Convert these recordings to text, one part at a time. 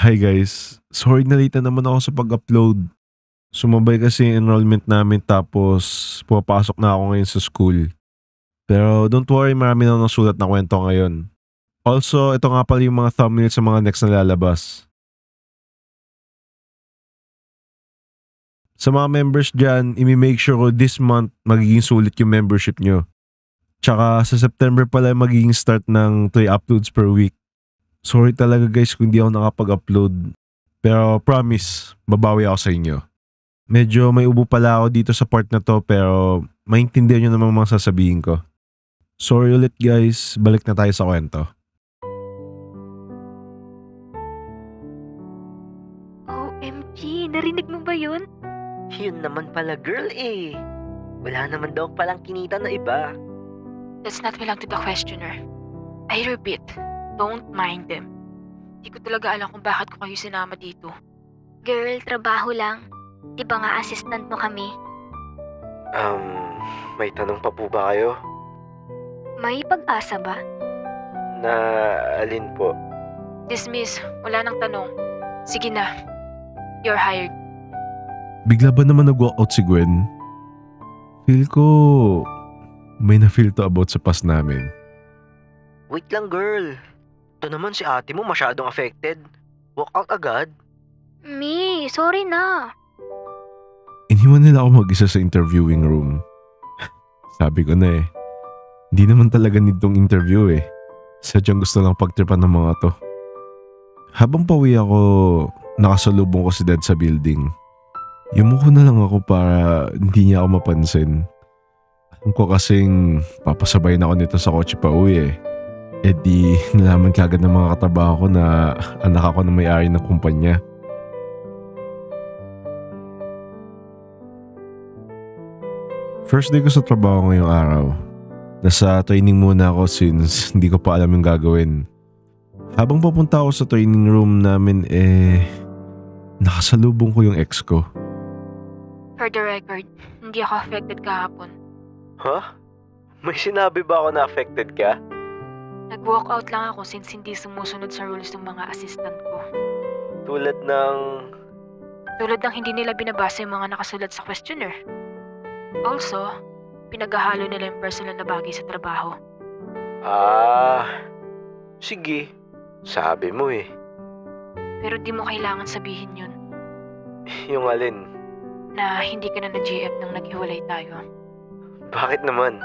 Hi guys, sorry na late na naman ako sa pag-upload. Sumabay kasi yung enrollment namin tapos pumapasok na ako ngayon sa school. Pero don't worry, marami na akong nasulat na kwento ngayon. Also, ito nga pala yung mga thumbnail sa mga next na lalabas. Sa mga members dyan, imi-make sure ko this month magiging sulit yung membership nyo. Tsaka sa September pala magiging start ng 3 uploads per week. Sorry talaga guys kung hindi ako nakapag-upload. Pero promise, babawi ako sa inyo. Medyo may ubo pala ako dito sa part na to pero maintindihan nyo namang mga sasabihin ko. Sorry ulit guys, balik na tayo sa kwento. OMG, narinig mo ba yun? Yun naman pala girl eh. Wala naman daw palang kinita na iba. Let's not belong to the questioner. I repeat, don't mind them. Di ko talaga alam kung bakit ko kayo sinama dito. Girl, trabaho lang. Di ba nga assistant mo kami? May tanong pa po ba kayo? May pag-asa ba? Na alin po? Dismiss, wala nang tanong. Sige na, you're hired. Bigla ba naman nag-walkout si Gwen? Feel ko may na-feel to about sa past namin. Wait lang girl. Ito naman si ate mo masyadong affected. Walk out agad. Mi, sorry na. Iniwan nila ako mag-isa sa interviewing room. Sabi ko na hindi naman talaga need tong interview Sadyang gusto lang pagtripan ng mga to. Habang pauwi ako, nakasalubong ko si Dad sa building. Yumuko na lang ako para hindi niya ako mapansin. Alam ko kasing papasabay na ako nito sa kotse pa uwi di nalaman kagad ng mga katrabaho ko na anak ako na may-ari ng kumpanya. First day ko sa trabaho ngayong araw. Nasa training muna ako since hindi ko pa alam yung gagawin. Habang papunta ako sa training room namin nakasalubong ko yung ex ko. For the record, hindi ako affected kahapon. Huh? May sinabi ba ako na affected ka? Nag-walkout lang ako since hindi sumusunod sa rules ng mga assistant ko. Tulad ng... Tulad ng hindi nila binabasa yung mga nakasulat sa questionnaire. Also, pinaghahalo nila yung personal na bagay sa trabaho. Sige. Sabi mo Pero di mo kailangan sabihin yun. Yung alin? Na hindi ka na na-GF nang naghiwalay tayo. Bakit naman?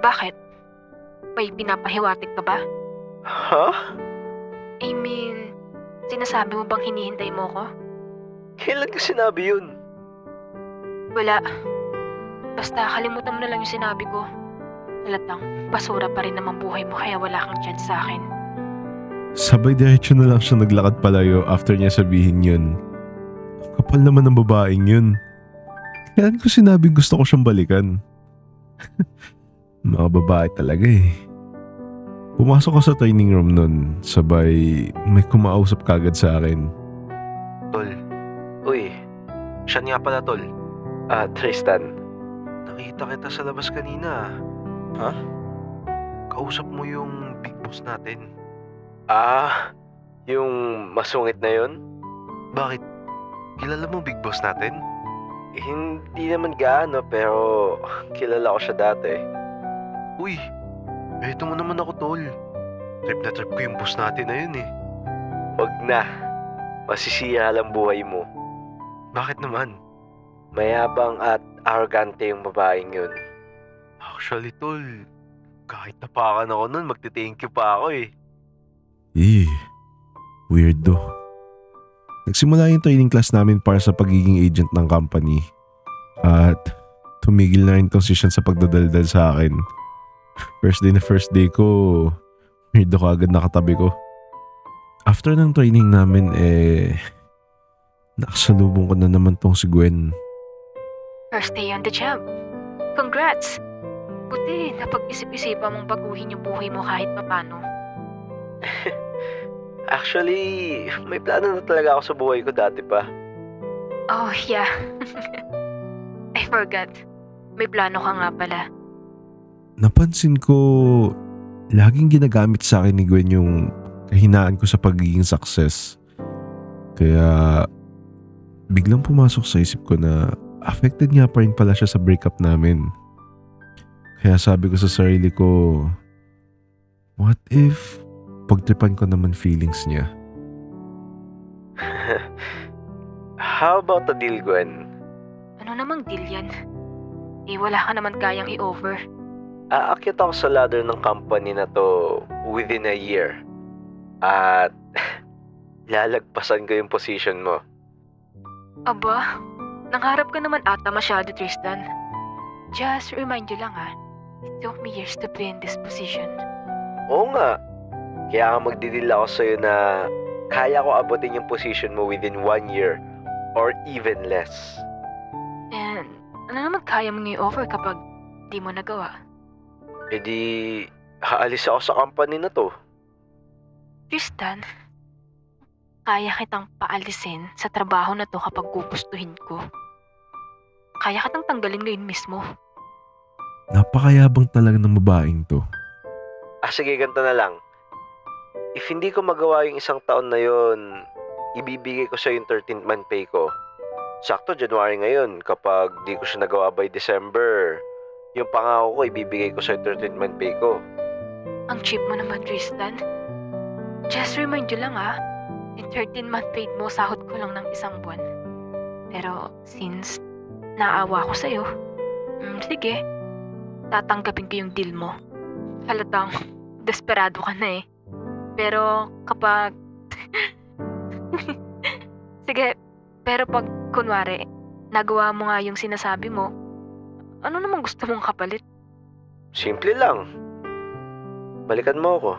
Bakit? May pinapahiwatig ka ba? Huh? I mean, sinasabi mo bang hinihintay mo ko? Kailan ko sinabi yun? Wala. Basta kalimutan mo na lang yung sinabi ko. Halatang, basura pa rin naman buhay mo kaya wala kang chance sa akin. Sabay diretso na lang siya naglakad palayo after niya sabihin yun. Kapal naman ng babaeng yun. Kailan ko sinabing gusto ko siyang balikan? Mga babae talaga Pumasok ko sa training room nun, sabay may kumausap kagad sa akin. Tol. Uy, siya nga pala tol. Tristan. Nakita kita sa labas kanina. Ha? Kausap mo yung big boss natin. Yung masungit na yun? Bakit? Kilala mo big boss natin? Hindi naman gaano pero kilala ko siya dati. Uy, eto mo naman ako tol. Trip na trip ko yung boss natin na yun Wag na. Masisira lang buhay mo. Bakit naman? Mayabang at arrogante yung babaeng yun. Actually tol, kahit napakan ako nun, magte-thank you pa ako Weirdo. Nagsimula yung training class namin para sa pagiging agent ng company. At tumigil na rin tong session sa pagdadaldal sa akin. First day ko, weirdo ka agad nakatabi ko. After ng training namin nakasalubong ko na naman tong si Gwen. First day on the job. Congrats! Buti, napag-isip-isipan mong baguhin yung buhay mo kahit papano. Actually, may plano na talaga ako sa buhay ko dati pa. Oh, yeah. I forgot. May plano ka nga pala. Napansin ko, laging ginagamit sa akin ni Gwen yung kahinaan ko sa pagiging success. Kaya biglang pumasok sa isip ko na affected nga pa rin pala siya sa breakup namin. Kaya sabi ko sa sarili ko, what if pagtripan ko naman feelings niya? How about the deal, Gwen? Ano namang deal yan? Eh, wala ka naman kayang i-over. Aakyat ako sa ladder ng company na to within a year. At lalagpasan ko yung position mo. Aba, nangarap ka naman ata masyado, Tristan. Just remind you lang it took me years to be in this position. Oo nga. Kaya magdidil ako sa'yo na kaya ko abutin yung position mo within 1 year or even less. And ano naman kaya mong i-over kapag di mo nagawa? E di, haalis ako sa company na to. Tristan, kaya kitang paalisin sa trabaho na to kapag gugustuhin ko. Kaya kitang tanggalin ngayon mismo. Napakayabang talaga ng babaeng to. Sige, ganito na lang. If hindi ko magawa yung 1 taon na yon, ibibigay ko sa yung 13th month pay ko. Sakto, January ngayon. Kapag di ko siya nagawa by December, yung pangako ko, ibibigay ko sa yung 13th month pay ko. Ang cheap mo naman, Tristan. Just remind you lang yung 13-month paid mo, sahod ko lang ng 1 buwan. Pero since naawa ko sa'yo, sige, tatanggapin ko yung deal mo. Halatang desperado ka na eh. Pero kapag... Sige, pero pag kunwari, nagawa mo nga yung sinasabi mo, ano namang gusto mong kapalit? Simple lang. Balikan mo ako.